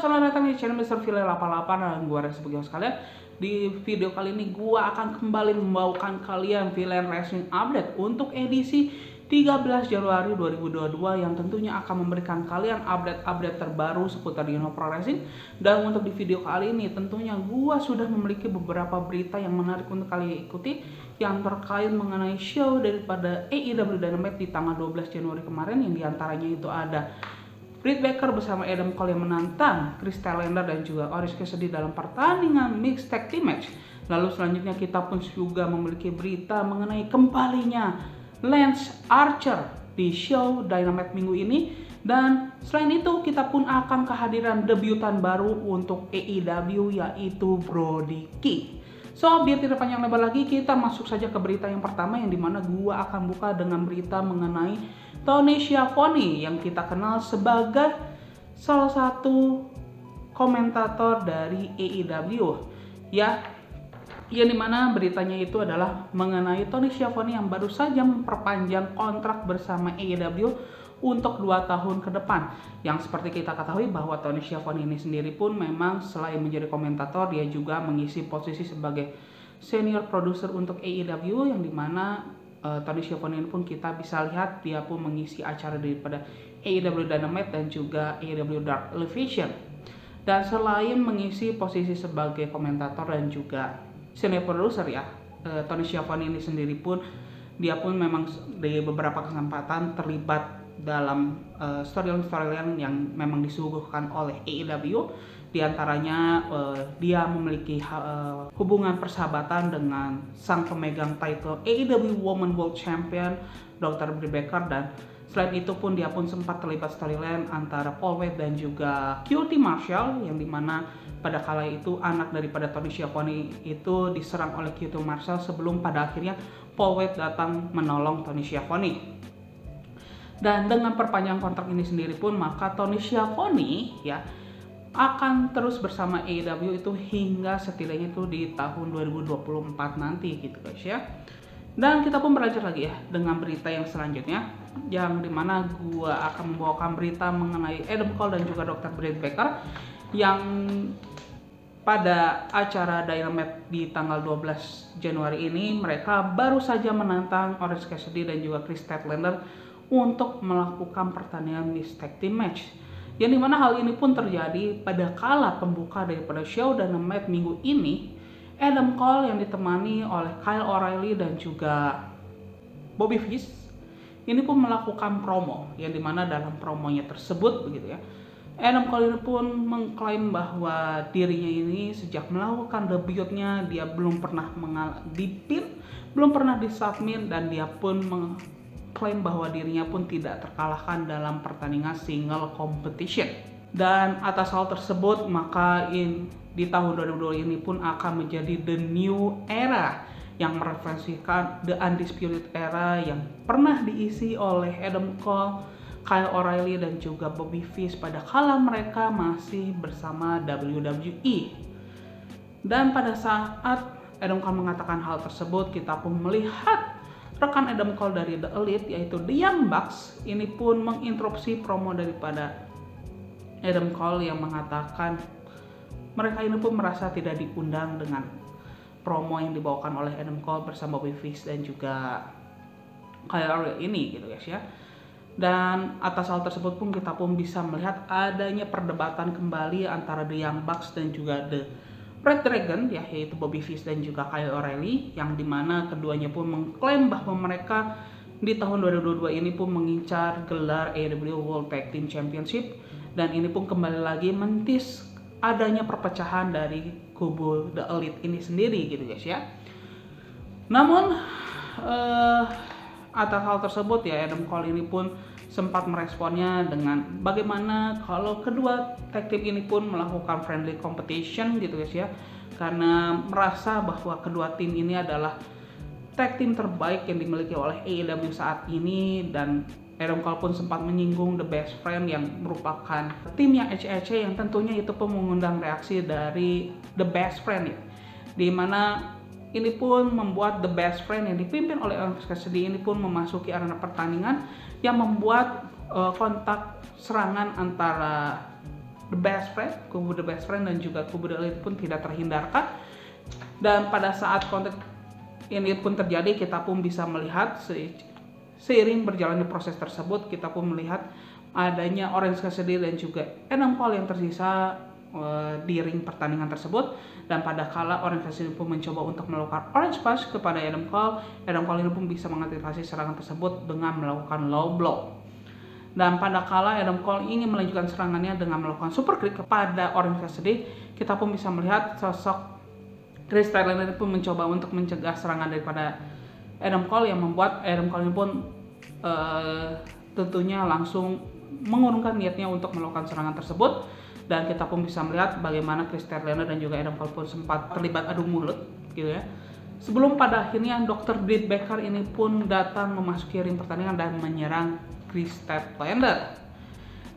selamat datang di channel Mr. Vile 88 dan gue Rex sebagai host kalian. Di video kali ini gue akan kembali membawakan kalian Villain Wrestling Update untuk edisi 13 Januari 2022 yang tentunya akan memberikan kalian update-update terbaru seputar Dino Pro Wrestling. Dan untuk di video kali ini tentunya gue sudah memiliki beberapa berita yang menarik untuk kalian ikuti yang terkait mengenai show daripada AEW Dynamite di tanggal 12 Januari kemarin, yang diantaranya itu ada Britt Baker bersama Adam Cole yang menantang Kris Statlander dan juga Orange Cassidy dalam pertandingan Mixed Tag Team Match. Lalu selanjutnya kita pun juga memiliki berita mengenai kembalinya Lance Archer di show Dynamite minggu ini. Dan selain itu kita pun akan kehadiran debutan baru untuk AEW yaitu Brody King. So, biar tidak panjang lebar lagi, kita masuk saja ke berita yang pertama, yang dimana gua akan buka dengan berita mengenai Tony Schiavone yang kita kenal sebagai salah satu komentator dari AEW ya, yang dimana beritanya itu adalah mengenai Tony Schiavone yang baru saja memperpanjang kontrak bersama AEW untuk 2 tahun ke depan. Yang seperti kita ketahui bahwa Tony Schiavone ini sendiri pun memang selain menjadi komentator, dia juga mengisi posisi sebagai senior producer untuk AEW, yang dimana Tony Schiavone ini pun kita bisa lihat dia pun mengisi acara daripada AEW Dynamite dan juga AEW Dark Elevation. Dan selain mengisi posisi sebagai komentator dan juga senior producer ya, Tony Schiavone ini sendiri pun dia pun memang di beberapa kesempatan terlibat dalam storyline yang memang disuguhkan oleh AEW. Di antaranya dia memiliki hubungan persahabatan dengan sang pemegang title AEW Women World Champion Dr. Britt Baker, dan selain itu pun dia pun sempat terlibat storyline antara Paul White dan juga QT Marshall, yang dimana pada kala itu anak daripada Tony Schiavone itu diserang oleh QT Marshall sebelum pada akhirnya Paul White datang menolong Tony Schiavone. Dan dengan perpanjangan kontrak ini sendiri pun maka Tony Schiavone ya akan terus bersama AEW itu hingga setidaknya itu di tahun 2024 nanti gitu guys ya. Dan kita pun belajar lagi ya dengan berita yang selanjutnya, yang dimana gua akan membawakan berita mengenai Adam Cole dan juga Dr. Britt Baker yang pada acara Dynamite di tanggal 12 Januari ini mereka baru saja menantang Orange Cassidy dan juga Kris Statlander untuk melakukan pertandingan Mixed Tag Team Match. Yang dimana hal ini pun terjadi pada kala pembuka daripada show Dynamite minggu ini. Adam Cole yang ditemani oleh Kyle O'Reilly dan juga Bobby Fish ini pun melakukan promo, yang dimana dalam promonya tersebut begitu ya, Adam Cole ini pun mengklaim bahwa dirinya ini sejak melakukan debutnya dia belum pernah dipin, belum pernah disubmit, dan dia pun klaim bahwa dirinya pun tidak terkalahkan dalam pertandingan single competition. Dan atas hal tersebut maka di tahun 2022 ini pun akan menjadi the new era yang mereferensikan the undisputed era yang pernah diisi oleh Adam Cole, Kyle O'Reilly dan juga Bobby Fish pada kala mereka masih bersama WWE. Dan pada saat Adam Cole mengatakan hal tersebut, kita pun melihat rekan Adam Cole dari The Elite yaitu The Young Bucks ini pun menginterupsi promo daripada Adam Cole yang mengatakan mereka ini pun merasa tidak diundang dengan promo yang dibawakan oleh Adam Cole bersama Bobby Fish dan juga Kyle O'Reilly ini gitu guys ya. Dan atas hal tersebut pun kita pun bisa melihat adanya perdebatan kembali antara The Young Bucks dan juga The Red Dragon ya, yaitu Bobby Fish dan juga Kyle O'Reilly, yang dimana keduanya pun mengklaim bahwa mereka di tahun 2022 ini pun mengincar gelar AEW World Tag Team Championship, dan ini pun kembali lagi mentis adanya perpecahan dari kubu The Elite ini sendiri gitu guys ya. Namun atas hal tersebut ya, Adam Cole ini pun sempat meresponnya dengan bagaimana kalau kedua tag team ini pun melakukan friendly competition gitu guys ya, karena merasa bahwa kedua tim ini adalah tag team terbaik yang dimiliki oleh AEW saat ini. Dan Adam Cole pun sempat menyinggung The Best Friend yang merupakan tim yang ece-ece, yang tentunya itu pun mengundang reaksi dari The Best Friend ya, dimana ini pun membuat The Best Friend yang dipimpin oleh Orange Cassidy ini pun memasuki arena pertandingan yang membuat kontak serangan antara The kubu The Best Friend dan juga kubu The Elite pun tidak terhindarkan. Dan pada saat konteks ini pun terjadi, kita pun bisa melihat seiring berjalannya proses tersebut, kita pun melihat adanya Orange Cassidy dan juga Adam Cole yang tersisa di ring pertandingan tersebut. Dan pada kala Orange Cassidy pun mencoba untuk melakukan Orange Punch kepada Adam Cole ini pun bisa mengaktifasi serangan tersebut dengan melakukan low blow. Dan pada kala Adam Cole ingin melanjutkan serangannya dengan melakukan super kick kepada Orange Cassidy, kita pun bisa melihat sosok Chris Statlander pun mencoba untuk mencegah serangan daripada Adam Cole, yang membuat Adam Cole ini pun tentunya langsung mengurungkan niatnya untuk melakukan serangan tersebut. Dan kita pun bisa melihat bagaimana Chris Statlander dan juga Adam Cole pun sempat terlibat adu mulut gitu ya. Sebelum pada akhirnya Dr. Britt Baker ini pun datang memasuki ring pertandingan dan menyerang Chris Statlander.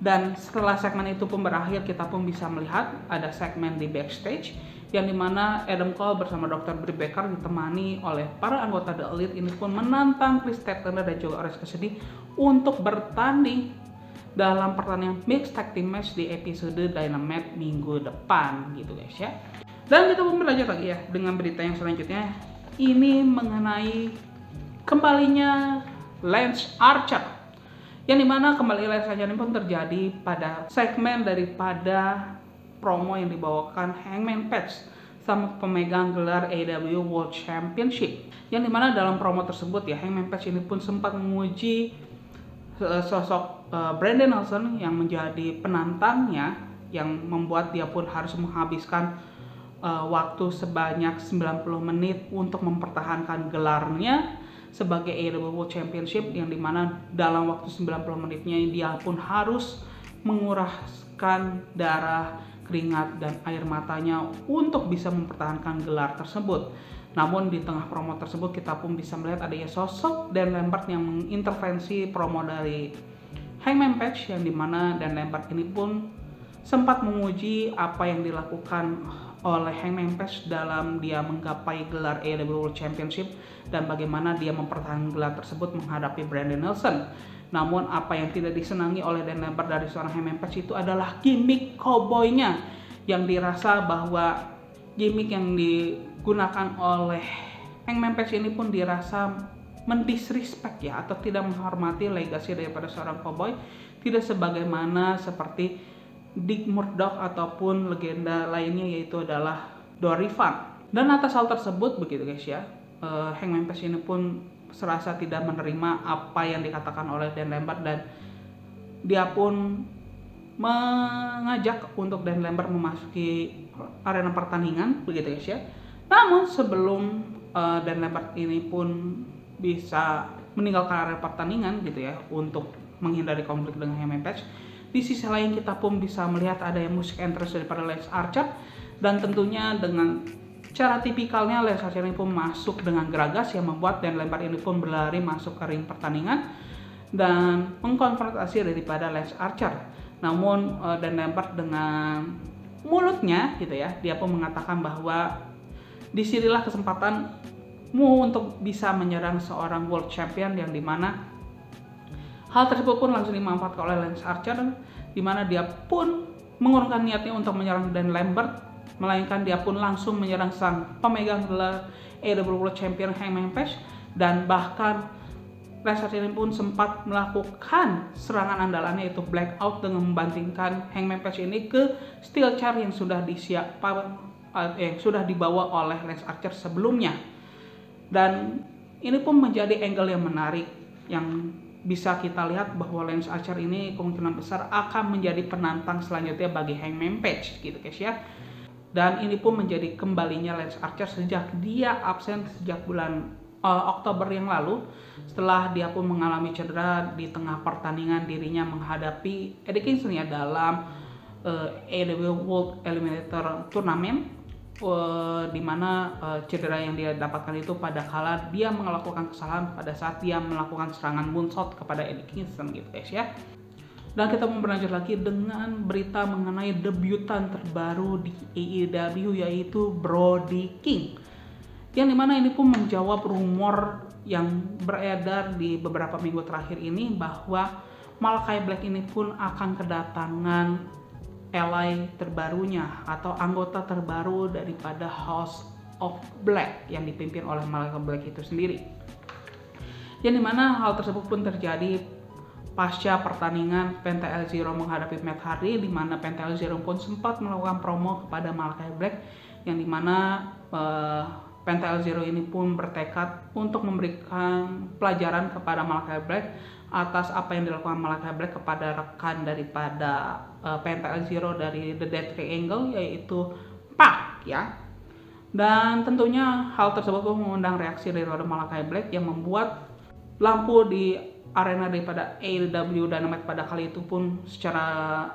Dan setelah segmen itu pun berakhir, kita pun bisa melihat ada segmen di backstage yang dimana Adam Cole bersama Dr. Britt Baker ditemani oleh para anggota The Elite ini pun menantang Chris Statlander dan juga Orange Cassidy untuk bertanding dalam pertandingan Mixed Tag Team Match di episode Dynamite minggu depan gitu guys ya. Dan kita pun berlanjut lagi ya dengan berita yang selanjutnya. Ini mengenai kembalinya Lance Archer, yang dimana kembali Lance Archer ini pun terjadi pada segmen daripada promo yang dibawakan Hangman Page sama pemegang gelar AEW World Championship, yang dimana dalam promo tersebut ya Hangman Page ini pun sempat menguji sosok Brandon Nelson yang menjadi penantangnya, yang membuat dia pun harus menghabiskan waktu sebanyak 90 menit untuk mempertahankan gelarnya sebagai AEW World Championship, yang dimana dalam waktu 90 menitnya dia pun harus menguraskan darah, keringat, dan air matanya untuk bisa mempertahankan gelar tersebut. Namun di tengah promo tersebut kita pun bisa melihat adanya sosok Dan Lambert yang mengintervensi promo dari Hangman Page, yang dimana Dan Lambert ini pun sempat menguji apa yang dilakukan oleh Hangman Page dalam dia menggapai gelar AEW World Championship dan bagaimana dia mempertahankan gelar tersebut menghadapi Brandon Nelson. Namun apa yang tidak disenangi oleh Dan Lambert dari seorang Hangman Page itu adalah gimmick cowboy-nya, yang dirasa bahwa gimmick yang digunakan oleh Hangman Page ini pun dirasa mendisrespect ya, atau tidak menghormati legasi daripada seorang cowboy, tidak sebagaimana seperti Dick Murdoch ataupun legenda lainnya yaitu adalah Dory Funk. Dan atas hal tersebut begitu guys ya, Hangman Page ini pun serasa tidak menerima apa yang dikatakan oleh Dan Lambert, dan dia pun mengajak untuk Dan Lambert memasuki arena pertandingan begitu guys ya. Namun sebelum Dan Lambert ini pun bisa meninggalkan area pertandingan gitu ya untuk menghindari konflik dengan Hangman Page, di sisi lain kita pun bisa melihat ada yang musik entrance daripada Lance Archer, dan tentunya dengan cara tipikalnya Lance Archer ini pun masuk dengan geragas yang membuat Dan Lambert ini pun berlari masuk ke ring pertandingan dan mengkonfrontasi daripada Lance Archer. Namun Dan Lambert dengan mulutnya gitu ya, dia pun mengatakan bahwa disinilah kesempatanmu untuk bisa menyerang seorang world champion, yang dimana hal tersebut pun langsung dimanfaatkan oleh Lance Archer, di mana dia pun mengurungkan niatnya untuk menyerang Dan Lambert, melainkan dia pun langsung menyerang sang pemegang gelar AEW World Champion Hangman Page, dan bahkan Lance Archer pun sempat melakukan serangan andalannya yaitu Blackout dengan membantingkan Hangman Page ini ke steel chair yang sudah dibawa oleh Lance Archer sebelumnya. Dan ini pun menjadi angle yang menarik, yang bisa kita lihat bahwa Lance Archer ini kemungkinan besar akan menjadi penantang selanjutnya bagi Hangman Page gitu guys ya. Dan ini pun menjadi kembalinya Lance Archer sejak dia absen sejak bulan Oktober yang lalu, setelah dia pun mengalami cedera di tengah pertandingan dirinya menghadapi Eddie Kingston ya dalam AEW World Eliminator Tournament, di mana cedera yang dia dapatkan itu pada kala dia melakukan kesalahan pada saat dia melakukan serangan moonsault kepada Eddie Kingston gitu guys ya. Dan kita mau berlanjut lagi dengan berita mengenai debutan terbaru di AEW yaitu Brody King, yang dimana ini pun menjawab rumor yang beredar di beberapa minggu terakhir ini bahwa Malakai Black ini pun akan kedatangan ally terbarunya atau anggota terbaru daripada House of Black yang dipimpin oleh Malakai Black itu sendiri. Yang dimana hal tersebut pun terjadi pasca pertandingan Penta El Zero menghadapi Matt Hardy, di mana Penta El Zero pun sempat melakukan promo kepada Malakai Black, yang dimana Penta El Zero ini pun bertekad untuk memberikan pelajaran kepada Malakai Black atas apa yang dilakukan Malakai Black kepada rekan daripada Penta El Zero dari The Death Triangle, yaitu Pac ya. Dan tentunya hal tersebut pun mengundang reaksi dari Malakai Black yang membuat lampu di arena daripada AEW Dynamite pada kali itu pun secara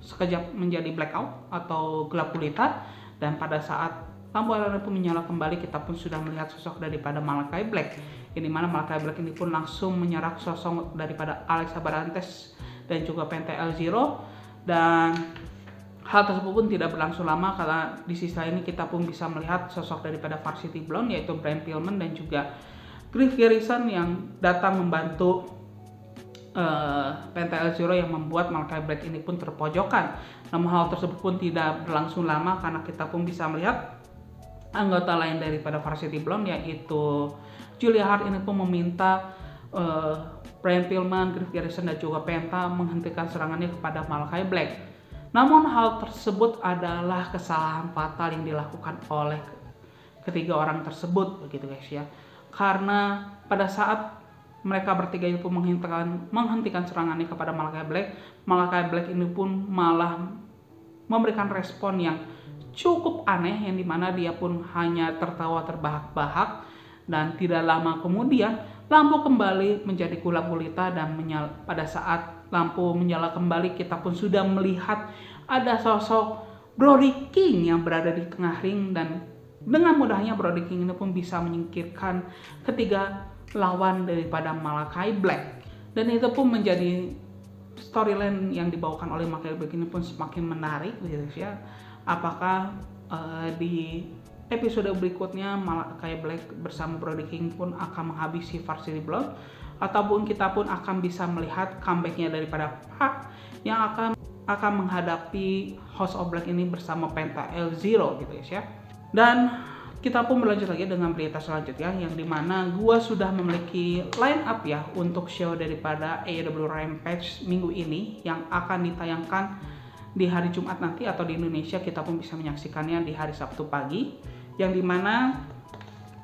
sekejap menjadi blackout atau gelap gulita, dan pada saat lampu arena pun menyala kembali, kita pun sudah melihat sosok daripada Malakai Black, yang dimana Malakai Black ini pun langsung menyerang sosok daripada Alexa Barantes dan juga Penta El Zero, dan hal tersebut pun tidak berlangsung lama karena di sisi lain ini kita pun bisa melihat sosok daripada Varsity Blonde yaitu Brian Pillman dan juga Griff Garrison yang datang membantu Penta El Zero yang membuat Malakai Black ini pun terpojokan. Namun hal tersebut pun tidak berlangsung lama karena kita pun bisa melihat anggota lain daripada Varsity Blonde yaitu Julia Hart ini pun meminta Brian Pillman, Griff Garrison dan juga Penta menghentikan serangannya kepada Malakai Black. Namun hal tersebut adalah kesalahan fatal yang dilakukan oleh ketiga orang tersebut begitu guys ya. Karena pada saat mereka bertiga itu pun menghentikan serangannya kepada Malakai Black ini pun malah memberikan respon yang cukup aneh, yang dimana dia pun hanya tertawa terbahak-bahak, dan tidak lama kemudian lampu kembali menjadi gelap gulita, dan pada saat lampu menyala kembali kita pun sudah melihat ada sosok Brody King yang berada di tengah ring, dan dengan mudahnya Brody King ini pun bisa menyingkirkan ketiga lawan daripada Malakai Black, dan itu pun menjadi storyline yang dibawakan oleh Malakai Black ini pun semakin menarik gitu ya. Apakah di episode berikutnya Malakai Black bersama Brody King pun akan menghabisi Varsity Blonde, ataupun kita pun akan bisa melihat comebacknya daripada Pac yang akan menghadapi House of Black ini bersama Penta El Zero gitu ya. Dan kita pun berlanjut lagi dengan berita selanjutnya, yang dimana gua sudah memiliki line up ya untuk show daripada AEW Rampage minggu ini yang akan ditayangkan di hari Jumat nanti, atau di Indonesia kita pun bisa menyaksikannya di hari Sabtu pagi, yang dimana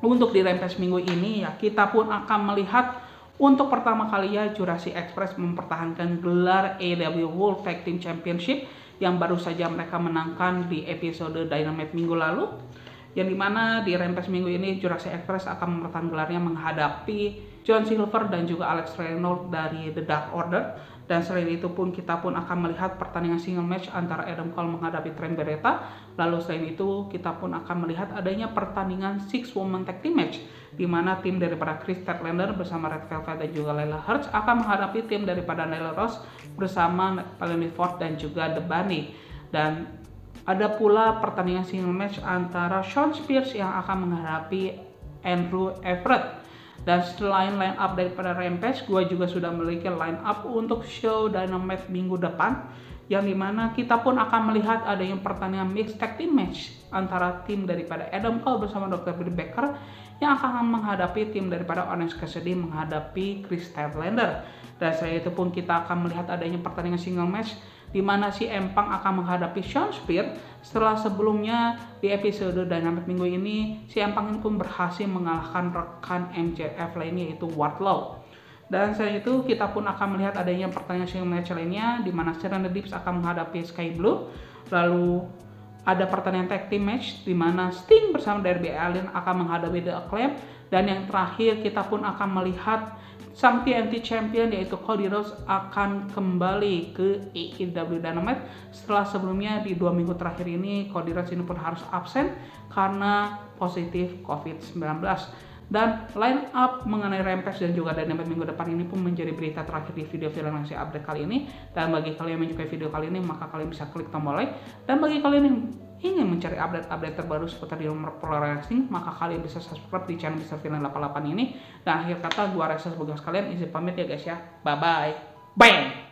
untuk di Rampage minggu ini ya kita pun akan melihat untuk pertama kalinya Jurassic Express mempertahankan gelar AEW World Tag Team Championship yang baru saja mereka menangkan di episode Dynamite minggu lalu, yang dimana di Rampage minggu ini Jurassic Express akan mempertahankan gelarnya menghadapi John Silver dan juga Alex Reynolds dari The Dark Order. Dan selain itu pun kita pun akan melihat pertandingan single match antara Adam Cole menghadapi Trent Beretta. Lalu selain itu kita pun akan melihat adanya pertandingan 6-woman tag team match, di mana tim daripada Chris Statlander bersama Red Velvet dan juga Layla Hirsch akan menghadapi tim daripada Nyla Rose bersama Natalie Ford dan juga The Bunny. Dan ada pula pertandingan single match antara Shawn Spears yang akan menghadapi Andrew Everett. Dan selain line up daripada Rampage, gue juga sudah memiliki line up untuk show Dynamite minggu depan, yang dimana kita pun akan melihat adanya pertandingan mixed tag team match antara tim daripada Adam Cole bersama Dr. Britt Baker yang akan menghadapi tim daripada Orange Cassidy menghadapi Chris Statlander. Dan selain itu pun kita akan melihat adanya pertandingan single match di mana si Empang akan menghadapi Shawn Spears setelah sebelumnya di episode Dynamite minggu ini si Empang pun berhasil mengalahkan rekan MJF lainnya yaitu Wardlow. Dan selain itu kita pun akan melihat adanya pertandingan single match lainnya di mana Serena Deeb akan menghadapi Sky Blue. Lalu ada pertandingan tag team match di mana Sting bersama Darby Allin akan menghadapi The Acclaimed, dan yang terakhir kita pun akan melihat sang TNT Champion yaitu Cody Rhodes akan kembali ke AEW Dynamite setelah sebelumnya di 2 minggu terakhir ini Cody Rhodes ini pun harus absen karena positif COVID-19. Dan line up mengenai Rampage dan juga Dynamite minggu depan ini pun menjadi berita terakhir di video film ngasih update kali ini. Dan bagi kalian yang menyukai video kali ini, maka kalian bisa klik tombol like. Dan bagi kalian yang ingin mencari update-update terbaru seputar di nomor Pro Wrestling, maka kalian bisa subscribe di channel Mr. Villain 88 ini. Dan akhir kata, gua Reza sebagai host kalian izin pamit ya guys ya. Bye-bye. Bang!